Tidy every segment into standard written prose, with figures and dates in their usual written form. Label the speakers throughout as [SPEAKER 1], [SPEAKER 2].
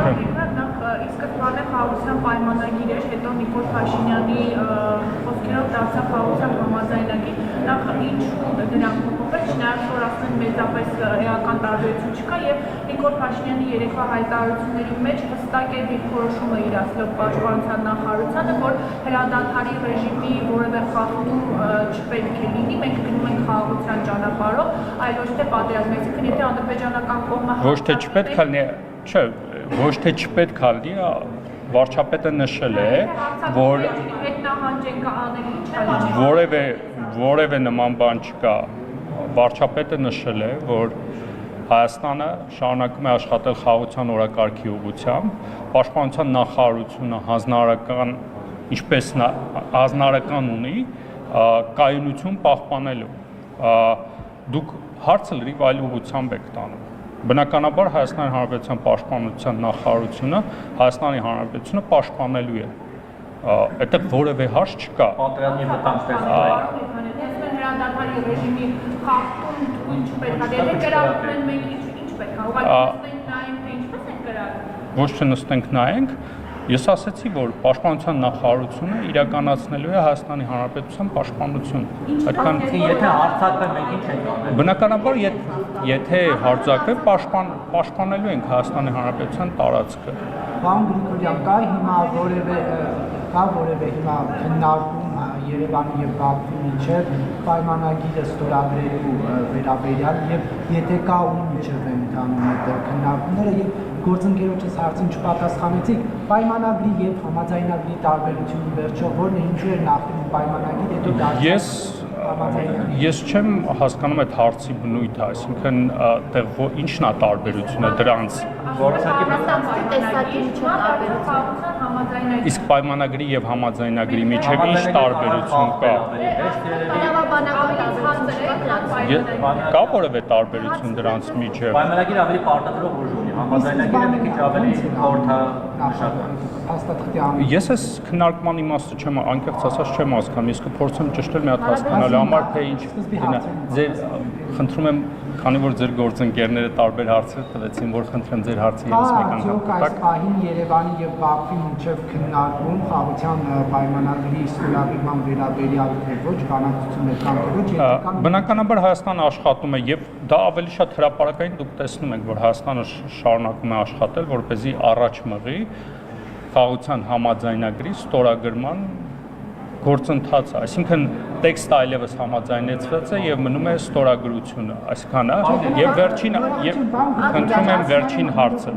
[SPEAKER 1] Սկզբանե խաղաղության պայմանագիր էր, հետո Նիկոլ Փաշինյանի խոսքերով դարձավ խաղաղության համաձայնագիր, նախ ինչու դրանք փոփոխվել, չնայած որ ասեն մեծապես էական տարբերություն չկա եւ Նիկոլ Փաշինյանի երեկվա հայտարարությունների մեջ հստակ է դիրքորոշումը իրացրել պաշտպանության նախարարությանը, որ հրադադարի ռեժիմի որևէ խախտում չպետք է լինի, մենք գնում ենք խաղաղության ճանապարհով, այլ ոչ թե պատերազմ, այսինքն եթե ադրբեջանական կողմը
[SPEAKER 2] ոչ թե չպետք է լինի, չէ, ոչ թե չպետք է լինի, վարչապետը նշել է, որ որևէ նման բան չկա, վարչապետը նշել է, որ Հայաստանը շարունակում է աշխատել խաղաղության օրակարգի ուղղությամբ, պաշտպանության նախարարությունը հանձնարարական ունի կայունություն պահպանելու, դուք հարցը լրիվ այլ ուղղությամբ եք տանում։ Բնականաբար Հայաստանի Հանրապետության պաշտպանության նախարարությունը Հայաստանի Հանրապետությունը պաշտպանելու է։ Այդտեղ որևէ հարց չկա։
[SPEAKER 3] Պատերազմի վտանգ
[SPEAKER 1] հրադադարի ռեժիմի խախտում ինչ պետք է դեր կրակում են մենք ինչ պետք է ուղղակի նայենք թե ինչպես են կրակում։
[SPEAKER 2] Ոչ թե նստենք նայենք, ես ասացի, որ պաշտպանության նախարարությունը իրականացնելու է Հայաստանի Հանրապետության պաշտպանություն։
[SPEAKER 3] Այդքան եթե հարձակվեն մենք ինչ ենք անել։
[SPEAKER 2] Բնականաբար եթե հարձակվեն պաշտպանելու ենք Հայաստանի Հանրապետության տարածքը։
[SPEAKER 4] Պարոն Գրիգորյան, կա որևէ հիմա քննարկում Երևանի եւ Բաքվի միջեւ պայմանագիրը ստորագրելու վերաբերյալ եւ եթե կա ում միջեւ են ընթանում այդտեղ քննարկումները եւ գործընկերոջս հարցին չպատասխանեցիք պայմանագրի եւ համաձայնագրի տարբերությունը վերջո որն է ինչու է նախնում պայմանագիր հետո
[SPEAKER 2] Ես չեմ հասկանում այդ հարցի բնույթը, այսինքն այդտեղ ինչն է տարբերությունը դրանց Իսկ պայմանագրի եւ համաձայնագրի միջեւ ինչ տարբերություն կա Կա որևէ տարբերություն դրանց միջեւ
[SPEAKER 3] Պայմանագիրը ավելի պարտադրող ուժ ունի, համաձայնագիրը մի քիչ ավելի խորհրդանշական
[SPEAKER 2] Ես այս քննարկման իմաստը չեմ անկեղծ ասած չեմ հասկանում, իսկ կփորձեմ ճշտել մի հատ հասկանալու համար թե ինչ ձեր խնդրում եմ քանի որ ձեր գործընկերները տարբեր հարցեր տվեցին, որ խնդրեմ ձեր հարցը եւս մեկ անգամ
[SPEAKER 4] այս պահին Երևանի եւ Բաքվի միջեւ քննարկում խաղաղության պայմանագրի ստորագրման վերաբերյալ թե ոչ բանակցություն է կամ թե ոչ
[SPEAKER 2] Բնականաբար Հայաստանը աշխատում է եւ դա ավելի շատ հրապարակային դուք տեսնում եք, որ Հայաստանը շարունակում է աշխատել, որպեսզի առաջ մղի խաղաղության համաձայնագրի ստորագրման գործընթացը, այսինքն տեքստը այլևս համաձայնեցված է եւ մնում է ստորագրությունը, այսքանը եւ վերջին խնդրում եմ վերջին հարցը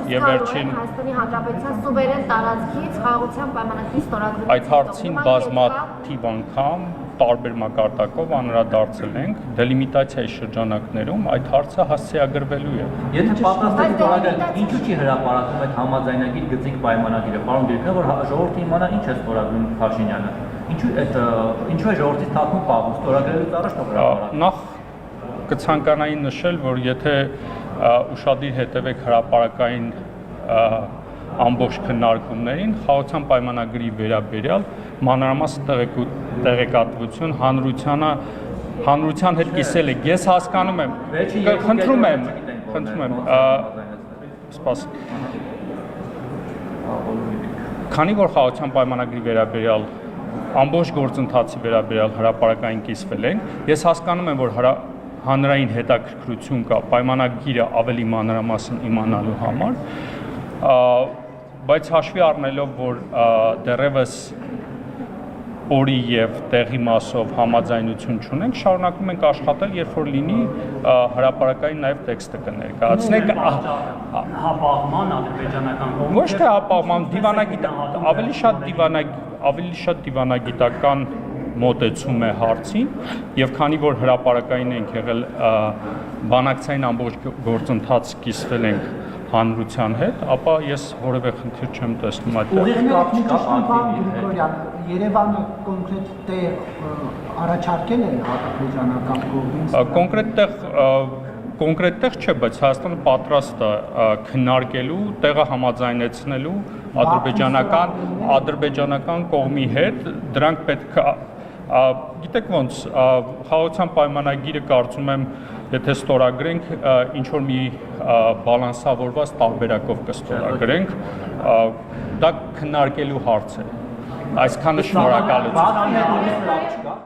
[SPEAKER 2] եւ վերջին
[SPEAKER 5] Հայաստանի Հանրապետության սուվերեն տարածքից խաղաղության պայմանագրի ստորագրումը
[SPEAKER 2] Այդ հարցին բազմաթիվ անգամ տարբեր մակարդակով անդրադարձել ենք դելիմիտացիայի շրջանակներում այդ հարցը հասցեագրվելու է
[SPEAKER 3] Եթե պատասխանատու ստորագրել ինչու՞ չի հրապարակում այդ համաձայնագիր գծիկ պայմանագիրը պարոն Գրիգորյան որ ժողովրդի իմանա ինչ է ստորագրում Փաշինյանը Ինչու է ժողովրդից թաքուն պահում ստորագրելուց առաջ հրապարակում
[SPEAKER 2] Նախ կցանկանայի նշել որ եթե ուշադիր հետևեք հրապարակային ամբողջ քննարկումներին խաղաղության պայմանագրի վերաբերյալ մանրամասն տեղեկատվություն հանրության հետ կիսել եք ես հասկանում եմ խնդրում եմ սպասեք քանի որ խաղաղության պայմանագրի վերաբերյալ ամբողջ գործընթացի վերաբերյալ հրապարակային կիսվել են ես հասկանում եմ որ հանրային հետաքրքրություն կա պայմանագիրը ավելի մանրամասն իմանալու համար բայց հաշվի առնելով որ դեռևս օրի եւ տեղի մասով համաձայնություն չունենք շարունակում ենք աշխատել երբ որ լինի հրապարակային նաեւ տեքստը կներկայացնենք
[SPEAKER 6] հապաղման ադրբեջանական կողմից
[SPEAKER 2] ոչ թե հապաղման ավելի շատ դիվանագիտական մոտեցում է հարցին եւ քանի որ հրապարակային ենք եղել բանակցային ամբողջ գործընթաց կիսվել ենք հանրության հետ, ապա ես որևէ խնդիր չեմ տեսնում այդտեղ։
[SPEAKER 4] Երևանը կոնկրետ տեղ առաջարկել է ադրբեջանական կողմից։
[SPEAKER 2] Կոնկրետ տեղ չէ, բայց Հայաստանը պատրաստ է քննարկելու, տեղը համաձայնեցնելու ադրբեջանական կողմի հետ, դրանք պետք է Գիտեք ոնց, խաղաղության պայմանագիրը կարծում եմ, եթե ստորագրենք, ինչ որ մի բալանսավորված տարբերակով կստորագրենք, դա քննարկելու հարց է։ Այսքանը շնորհակալություն։
[SPEAKER 3] Բացի այդ, ուրիշ լավ չկա։